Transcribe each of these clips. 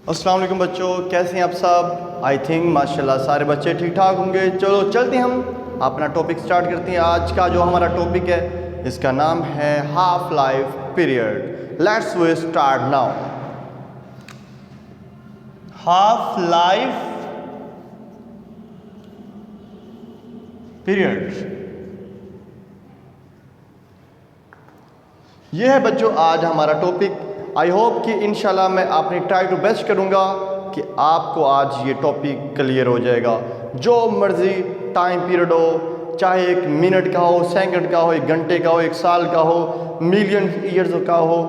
अस्सलाम वालेकुम बच्चों, कैसे हैं आप सब। आई थिंक माशाल्लाह सारे बच्चे ठीक ठाक होंगे। चलो चलते हैं, हम अपना टॉपिक स्टार्ट करते हैं। आज का जो हमारा टॉपिक है इसका नाम है half life period. Let's we start now. Half life period, ये है बच्चों आज हमारा टॉपिक। आई होप कि इंशाल्लाह मैं अपनी ट्राई टू बेस्ट करूँगा कि आपको आज ये टॉपिक क्लियर हो जाएगा। जो मर्ज़ी टाइम पीरियड हो, चाहे 1 मिनट का हो, सेकंड का हो, 1 घंटे का हो, 1 साल का हो, मिलियन ईयर्स का हो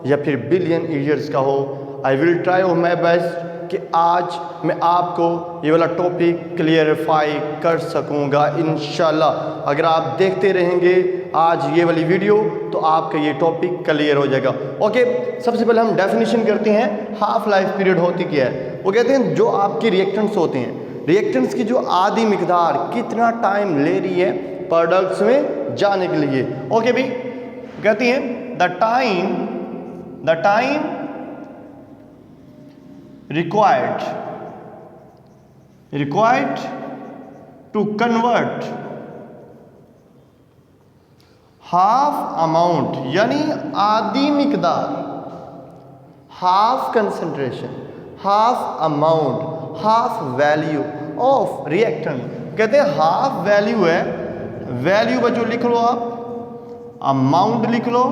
या फिर बिलियन ईयर्स का हो, I will try my best कि आज मैं आपको ये वाला टॉपिक क्लियरिफाई कर सकूँगा इंशाल्लाह। अगर आप देखते रहेंगे आज ये वाली वीडियो तो आपका ये टॉपिक क्लियर हो जाएगा। ओके, सबसे पहले हम डेफिनेशन करते हैं हाफ लाइफ पीरियड होती क्या है। वो कहते हैं जो आपके रिएक्टेंट्स होते हैं, रिएक्टेंट्स की जो आधी मिकदार कितना टाइम ले रही है प्रोडक्ट्स में जाने के लिए। ओके भाई, कहती हैं the time required to convert half amount यानी आधी मिकदार, half concentration, half amount, half value of reactant. कहते हैं हाफ वैल्यू है, वैल्यू बच्चों लिख लो आप, अमाउंट लिख लो,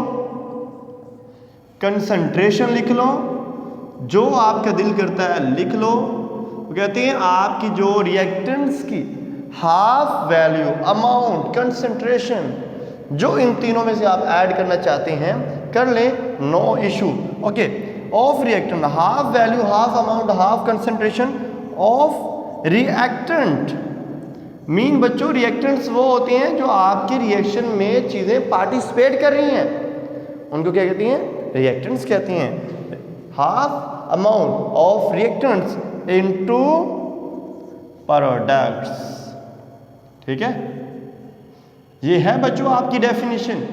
कंसंट्रेशन लिख लो, जो आपका दिल करता है लिख लो। कहते हैं आपकी जो रिएक्टेंट्स की हाफ वैल्यू, अमाउंट, कंसंट्रेशन, जो इन तीनों में से आप ऐड करना चाहते हैं कर लें, no issue. Okay, of reactant, half value, half amount, half concentration of reactant. Mean बच्चों रिएक्टेंट्स वो होते हैं जो आपके रिएक्शन में चीज़ें पार्टिसिपेट कर रही हैं, उनको क्या कहती हैं, रिएक्टेंट्स कहते हैं। Half amount of reactants into products. ठीक है, ये है बच्चों आपकी डेफिनेशन।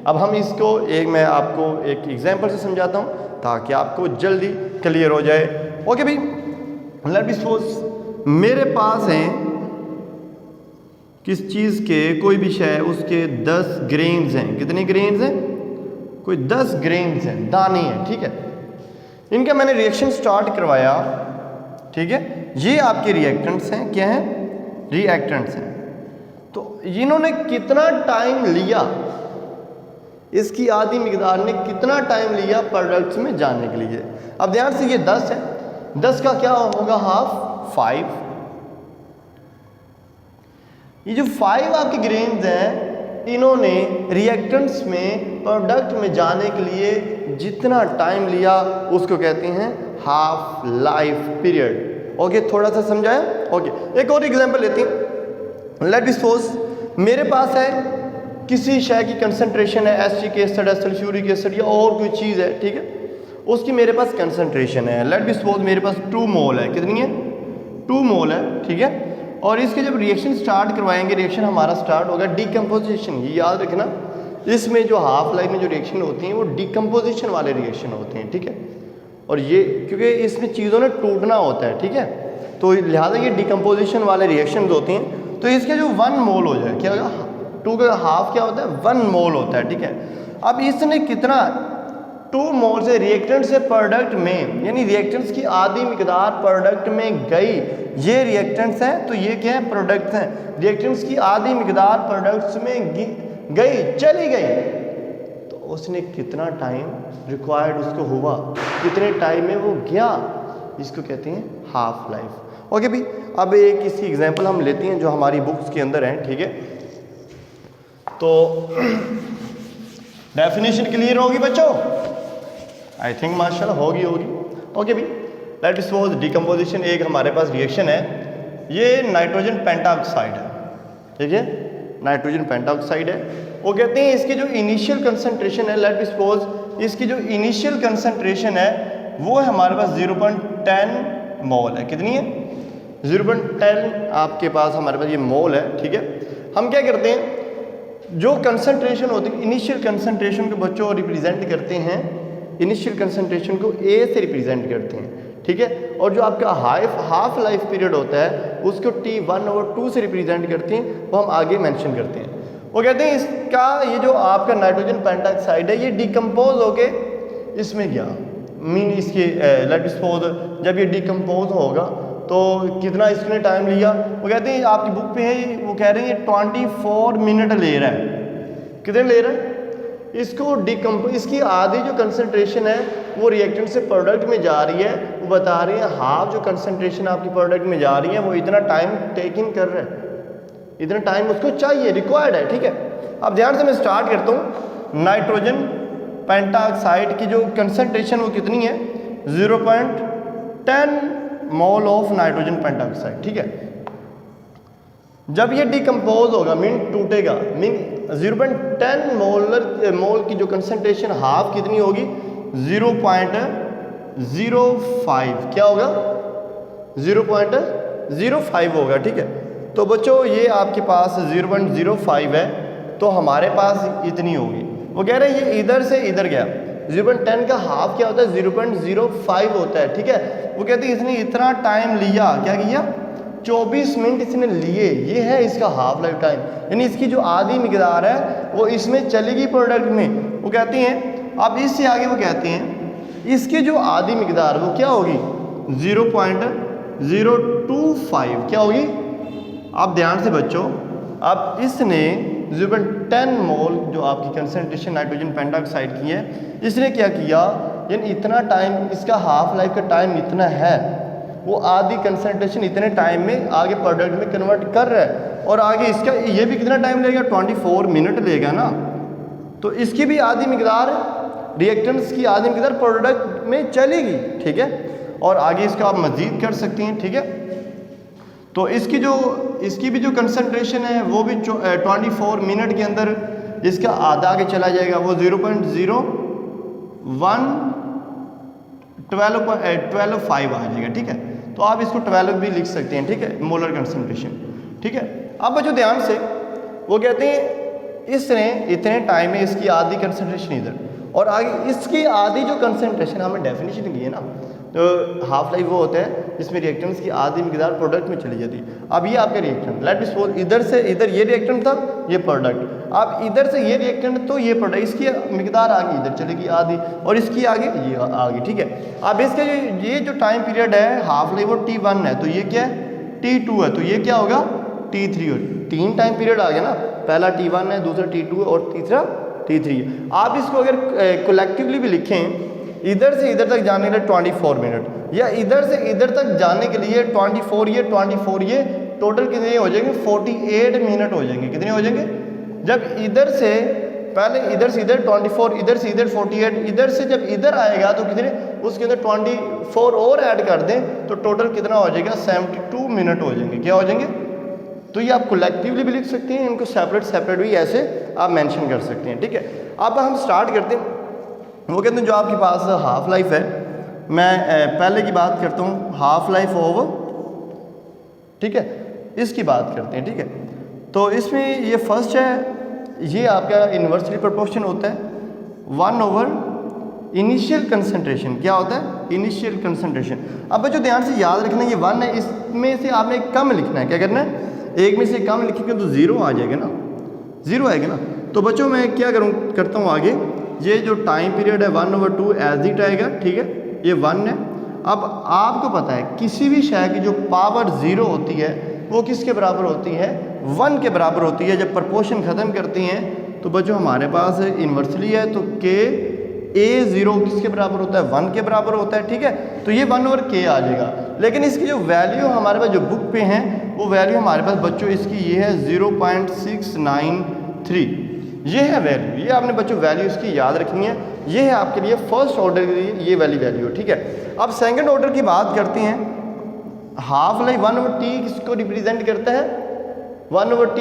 अब हम इसको मैं आपको एक एग्जांपल से समझाता हूं ताकि आपको जल्दी क्लियर हो जाए। ओके भाई, लेट मी सपोज मेरे पास है किस चीज़ के, कोई भी शय, उसके 10 ग्रेन्स हैं। कितने ग्रेन्स हैं? कोई 10 ग्रेन्स हैं, दाने हैं। ठीक है, इनका मैंने रिएक्शन स्टार्ट करवाया। ठीक है, ये आपके रिएक्टेंट्स हैं। क्या हैं? रिएक्टेंट्स हैं। तो इन्होंने कितना टाइम लिया, इसकी आधी मिकदार ने कितना टाइम लिया प्रोडक्ट्स में जाने के लिए। अब ध्यान से, ये 10 है, 10 का क्या होगा हाफ, 5। ये जो 5 आपके ग्रेन्स हैं, इन्होंने रिएक्टेंट्स में प्रोडक्ट में जाने के लिए जितना टाइम लिया उसको कहते हैं हाफ लाइफ पीरियड। ओके, थोड़ा सा समझाया। ओके, एक और एग्जांपल लेते हैं। लेट मी सपोज मेरे पास है किसी शय की कंसंट्रेशन है, एसिटिक एसिड है, सल्फ्यूरिक एसिड या और कोई चीज़ है। ठीक है, उसकी मेरे पास कंसंट्रेशन है, लेट मी सपोज मेरे पास 2 मोल है। कितनी है? 2 मोल है। ठीक है, और इसके जब रिएक्शन स्टार्ट करवाएंगे, रिएक्शन हमारा स्टार्ट होगा डिकम्पोजिशन। ये याद रखना, इसमें जो हाफ लाइफ में जो रिएक्शन होती हैं वो डिकम्पोजिशन वाले रिएक्शन होते हैं। ठीक है, और ये क्योंकि इसमें चीज़ों ने टूटना होता है। ठीक है, तो लिहाजा ये डिकम्पोजिशन वाले रिएक्शन होते हैं। तो इसके जो 1 मोल हो जाए, क्या होगा, 2 का हाफ क्या होता है, 1 मोल होता है। ठीक है, अब इसने कितना 2 मोल से रिएक्टेंट से प्रोडक्ट में, यानी रिएक्टेंट्स की आधी मिकदार प्रोडक्ट में गई। ये रिएक्टेंट्स हैं तो ये क्या है, प्रोडक्ट्स हैं। रिएक्टेंट्स की आधी मिकदार प्रोडक्ट्स में गई, चली गई, तो उसने कितना टाइम रिक्वायर्ड उसको हुआ, कितने टाइम में वो गया, इसको कहते हैं हाफ लाइफ। ओके भाई, अब एक इसकी एग्जांपल हम लेते हैं जो हमारी बुक्स के अंदर है। ठीक है, तो डेफिनेशन क्लियर होगी बच्चों? आई थिंक माशाल्लाह होगी। ओके भाई, लेट मी सपोज डिकम्पोजिशन, एक हमारे पास रिएक्शन है, ये नाइट्रोजन पेंटाऑक्साइड है। ठीक है, नाइट्रोजन पेंटाऑक्साइड है। वो कहते हैं इसकी जो इनिशियल कंसंट्रेशन है, लेट मी सपोज इसकी जो इनिशियल कंसंट्रेशन है वो है हमारे पास 0.10 मोल है। कितनी है? 0.10 आपके पास, हमारे पास ये मोल है। ठीक है, हम क्या करते हैं, जो कंसंट्रेशन होती है, इनिशियल कंसंट्रेशन को बच्चों रिप्रेजेंट करते हैं, इनिशियल कंसंट्रेशन को ए से रिप्रेजेंट करते हैं। ठीक है। और जो आपका हाफ लाइफ पीरियड होता है उसको T1/2 से रिप्रेजेंट करते हैं, वो हम आगे मेंशन करते हैं। वो कहते हैं इसका ये जो आपका नाइट्रोजन पेंटाऑक्साइड है ये डिकम्पोज होके इसमें गया, मीन इसके लेट सपोज जब ये डिकम्पोज होगा तो कितना इसने टाइम लिया। वो कहते हैं आपकी बुक पे है, वो कह रहे हैं 24 मिनट ले रहा है। कितने ले रहा है इसको डिकम्पोज, इसकी आधी जो कंसंट्रेशन है वो रिएक्टेंट से प्रोडक्ट में जा रही है, वो बता रहे हैं हाफ जो कंसंट्रेशन आपकी प्रोडक्ट में जा रही है वो इतना टाइम टेकिंग कर रहा है, इतना टाइम उसको चाहिए, रिक्वायर्ड है। ठीक है, अब ध्यान से मैं स्टार्ट करता हूँ। नाइट्रोजन पेंटाऑक्साइड की जो कंसंट्रेशन वो कितनी है 0.10 मोल ऑफ नाइट्रोजन पेंटाऑक्साइड। ठीक है, जब ये डिकम्पोज होगा मीन टूटेगा, मीन 0.10 मोल की जो कंसंट्रेशन हाफ कितनी होगी 0.05, क्या होगा 0.05 होगा। ठीक है, तो बच्चों ये आपके पास 0.05 है तो हमारे पास इतनी होगी। वो कह रहे हैं ये इधर से इधर गया, 0.10 का हाफ क्या होता है 0.05 होता है। ठीक है, वो कहते हैं इसने इतना टाइम लिया, क्या किया 24 मिनट इसने लिए, ये है इसका हाफ लाइफ टाइम, यानी इसकी जो आधी मिकदार है वो इसमें चलेगी प्रोडक्ट में। वो कहती हैं अब इससे आगे वो कहते हैं इसकी जो आधी मिकदार वो क्या होगी 0.025, क्या होगी। आप ध्यान से बच्चों, अब इसने 0.10 मोल जो आपकी कंसंट्रेशन नाइट्रोजन पेंटाऑक्साइड की है, इसने क्या किया, यानी इतना टाइम इसका हाफ लाइफ का टाइम इतना है, वो आधी कंसंट्रेशन इतने टाइम में आगे प्रोडक्ट में कन्वर्ट कर रहा है। और आगे इसका ये भी कितना टाइम लेगा 24 मिनट लेगा ना, तो इसकी भी आधी मिकदार रिएक्टेंट्स की आधी मिकदार प्रोडक्ट में चलेगी। ठीक है, और आगे इसका आप मज़ीद कर सकती हैं। ठीक है, तो इसकी भी जो कंसंट्रेशन है वो भी 24 मिनट के अंदर इसका आधा आगे चला जाएगा, वो 0.0125 आ जाएगा। ठीक है, तो आप इसको 12 भी लिख सकते हैं। ठीक है, मोलर कंसंट्रेशन। ठीक है, अब बच्चों ध्यान से, वो कहते हैं इसने इतने टाइम में इसकी आधी कंसंट्रेशन इधर, और आगे इसकी आधी जो कंसंट्रेशन हमें डेफिनेशन की है ना, तो हाफ लाइफ वो होता है जिसमें रिएक्टेंट्स की आधी मिकदार प्रोडक्ट में चली जाती है। अब ये आपका रिएक्टेंट, लेट सपोज इधर से इधर ये रिएक्टेंट था, ये प्रोडक्ट, अब इधर से ये रिएक्टेंट तो ये प्रोडक्ट, इसकी मिकदार आगे इधर चलेगी आधी, और इसकी आगे ये आगे। ठीक है, अब इसका ये जो टाइम पीरियड है हाफ लाइफ वो T1 है, तो ये क्या है T2 है, तो ये क्या होगा T3 हो। 3 टाइम पीरियड आ गया ना, पहला T1 है, दूसरा T2 है और तीसरा T3 है। आप इसको अगर कलेक्टिवली भी लिखें, इधर से इधर तक जाने के लिए 24 मिनट, या इधर से इधर तक जाने के लिए 24 ये टोटल कितने हो जाएंगे 48 मिनट हो जाएंगे। कितने हो जाएंगे, जब इधर से पहले इधर से इधर 24, इधर से इधर 48, इधर से जब इधर आएगा तो कितने, उसके अंदर 24 और ऐड कर दें तो टोटल कितना हो जाएगा 72 मिनट हो जाएंगे। क्या हो जाएंगे, तो ये आप कलेक्टिवली भी लिख सकते हैं, इनको सेपरेट भी ऐसे आप मेंशन कर सकते हैं। ठीक है, अब हम स्टार्ट करते हैं। वो कहते हैं जो आपके पास हाफ लाइफ है, मैं पहले की बात करता हूँ, हाफ लाइफ ऑफ, ठीक है, इसकी बात करते हैं। ठीक है, तो इसमें ये फर्स्ट है, ये आपका इन्वर्सली प्रोपोर्शन होता है 1/, इनिशियल कंसंट्रेशन। क्या होता है इनिशियल कंसंट्रेशन। अब बच्चों ध्यान से याद रखना, ये 1 है, इसमें से आपने कम लिखना है। क्या करना है, एक में से कम लिखेंगे तो 0 आ जाएगा ना, 0 आएगा ना। तो बच्चों मैं क्या करता हूँ आगे, ये जो टाइम पीरियड है 1/2 एज इट आएगा। ठीक है, ये 1 है। अब आपको पता है किसी भी शय की जो पावर 0 होती है वो किसके बराबर होती है 1 के बराबर होती है। जब प्रपोर्शन ख़त्म करती हैं तो बच्चों हमारे पास इन्वर्सली है, तो k A0 किसके बराबर होता है 1 के बराबर होता है। ठीक है, तो ये 1/k आ जाएगा। लेकिन इसकी जो वैल्यू हमारे पास जो बुक पे हैं वो वैल्यू हमारे पास बच्चों इसकी ये है 0.693, ये है वैल्यू। ये आपने बच्चों वैल्यू इसकी याद रखनी है, ये है आपके लिए फर्स्ट ऑर्डर के लिए ये वाली वैल्यू। ठीक है, अब सेकंड ऑर्डर की बात करते हैं। हाफ लाइफ 1/t किसको रिप्रेजेंट करता है 1/t,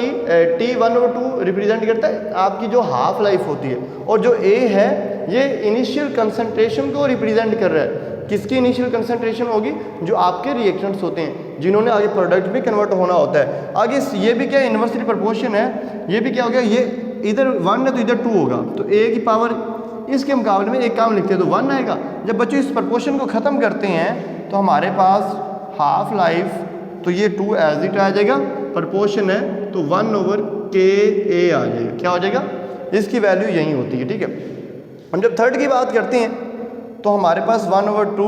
T1/2 रिप्रेजेंट करता है आपकी जो हाफ लाइफ होती है, और जो A है ये इनिशियल कंसंट्रेशन को रिप्रेजेंट कर रहा है। किसकी इनिशियल कंसंट्रेशन होगी, जो आपके रिएक्टेंट्स होते हैं जिन्होंने आगे प्रोडक्ट में कन्वर्ट होना होता है। आगे ये भी क्या इन्वर्सली प्रोपोर्शन है, ये भी क्या हो गया, ये इधर 1 है तो इधर 2 होगा, तो A की पावर इसके मुकाबले में एक काम लिखते हैं तो 1 आएगा। जब बच्चों इस प्रोपोर्शन को ख़त्म करते हैं तो हमारे पास हाफ लाइफ, तो ये 2 एज इट आ जाएगा, प्रपोर्शन है तो 1/KA आ जाएगा। क्या हो जाएगा? इसकी वैल्यू यही होती है, ठीक है। हम जब थर्ड की बात करते हैं तो हमारे पास 1/2,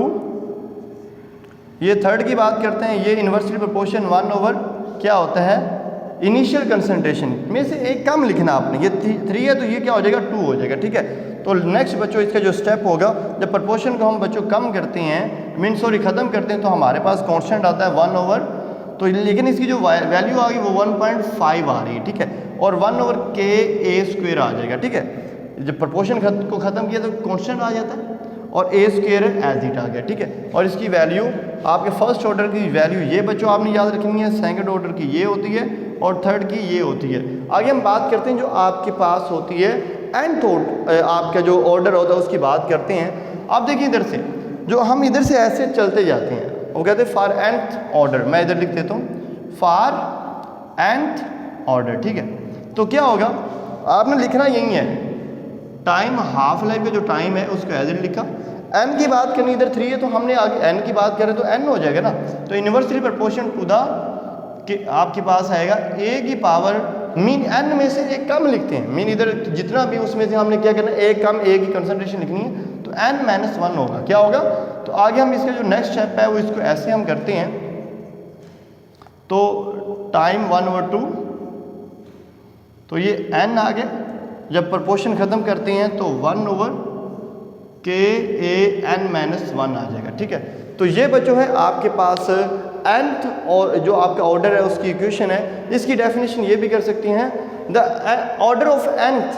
ये थर्ड की बात करते हैं, ये इन्वर्सली प्रोपोर्शन 1 क्या होता है? इनिशियल कंसंट्रेशन में से एक कम लिखना आपने, ये 3 है तो ये क्या हो जाएगा? 2 हो जाएगा, ठीक है। तो नेक्स्ट बच्चों इसका जो स्टेप होगा, जब प्रोपोर्शन को हम बच्चों कम करते हैं, ख़त्म करते हैं, तो हमारे पास कांस्टेंट आता है 1 तो लेकिन इसकी जो वैल्यू आ गई वो 1.5 आ रही है, ठीक है। और 1/KA² आ जाएगा, ठीक है। जब प्रोपोर्शन को ख़त्म किया तो कांस्टेंट आ जाता है और A² एज इट आ गया, ठीक है। और इसकी वैल्यू आपके फर्स्ट ऑर्डर की वैल्यू ये बच्चों आपने याद रखनी है, सेकंड ऑर्डर की ये होती है और थर्ड की ये होती है। आगे हम बात करते हैं जो आपके पास होती है nth आपका जो ऑर्डर होता है उसकी बात करते हैं। आप देखिए इधर से, जो हम इधर से ऐसे चलते जाते हैं वो कहते हैं फॉर nth ऑर्डर। मैं इधर लिख देता हूँ फॉर nth ऑर्डर, ठीक है। तो क्या होगा, आपने लिखना यही है, टाइम हाफ लाइफ का जो टाइम है उसको एज इट लिखा। n की बात करनी, इधर 3 है तो हमने आगे n की बात करें तो n हो जाएगा ना। तो इन्वर्सली प्रोपोर्शन टू द कि आपके पास आएगा a की पावर मीन n में से एक कम लिखते हैं। मीन इधर जितना भी उसमें से हमने क्या करना है, एक कम, a की कंसंट्रेशन लिखनी है, तो n-1 होगा। क्या होगा? तो आगे हम इसका जो नेक्स्ट स्टेप है वो इसको ऐसे हम करते हैं, तो टाइम 1/2, तो ये n आ गया। जब प्रोपोर्शन ख़त्म करते हैं तो 1/KAn-1 आ जाएगा, ठीक है। तो ये बच्चों है आपके पास nth और जो आपका ऑर्डर है उसकी इक्वेशन है। इसकी डेफिनेशन ये भी कर सकती हैं, the order of nth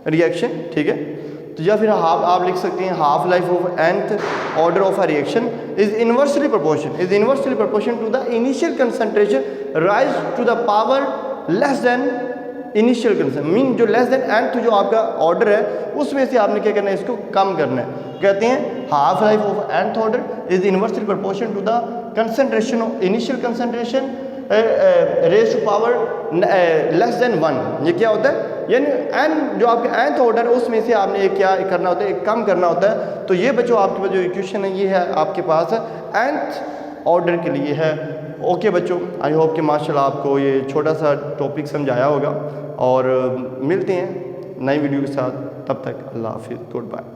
reaction, ठीक है। तो या फिर आप लिख सकते हैं half life of nth order of a reaction is inversely proportion to the initial concentration raise to the power less than initial concentration. Mean जो लेस देन nth जो आपका ऑर्डर है उसमें से आपने क्या करना है, इसको कम करना है। कहते हैं half life of nth order is inversely proportion to the concentration of initial concentration raise to power less than 1। ये क्या होता है, यानी n जो आपके nth ऑर्डर है उसमें से आपने एक क्या करना होता है, एक कम करना होता है। तो ये बच्चों आपके पास जो इक्वेशन है ये है आपके पास nth ऑर्डर के लिए है। ओके बच्चों, आई होप कि माशाल्लाह आपको ये छोटा सा टॉपिक समझाया होगा और मिलते हैं नई वीडियो के साथ। तब तक अल्लाह हाफिज़, गुड बाय।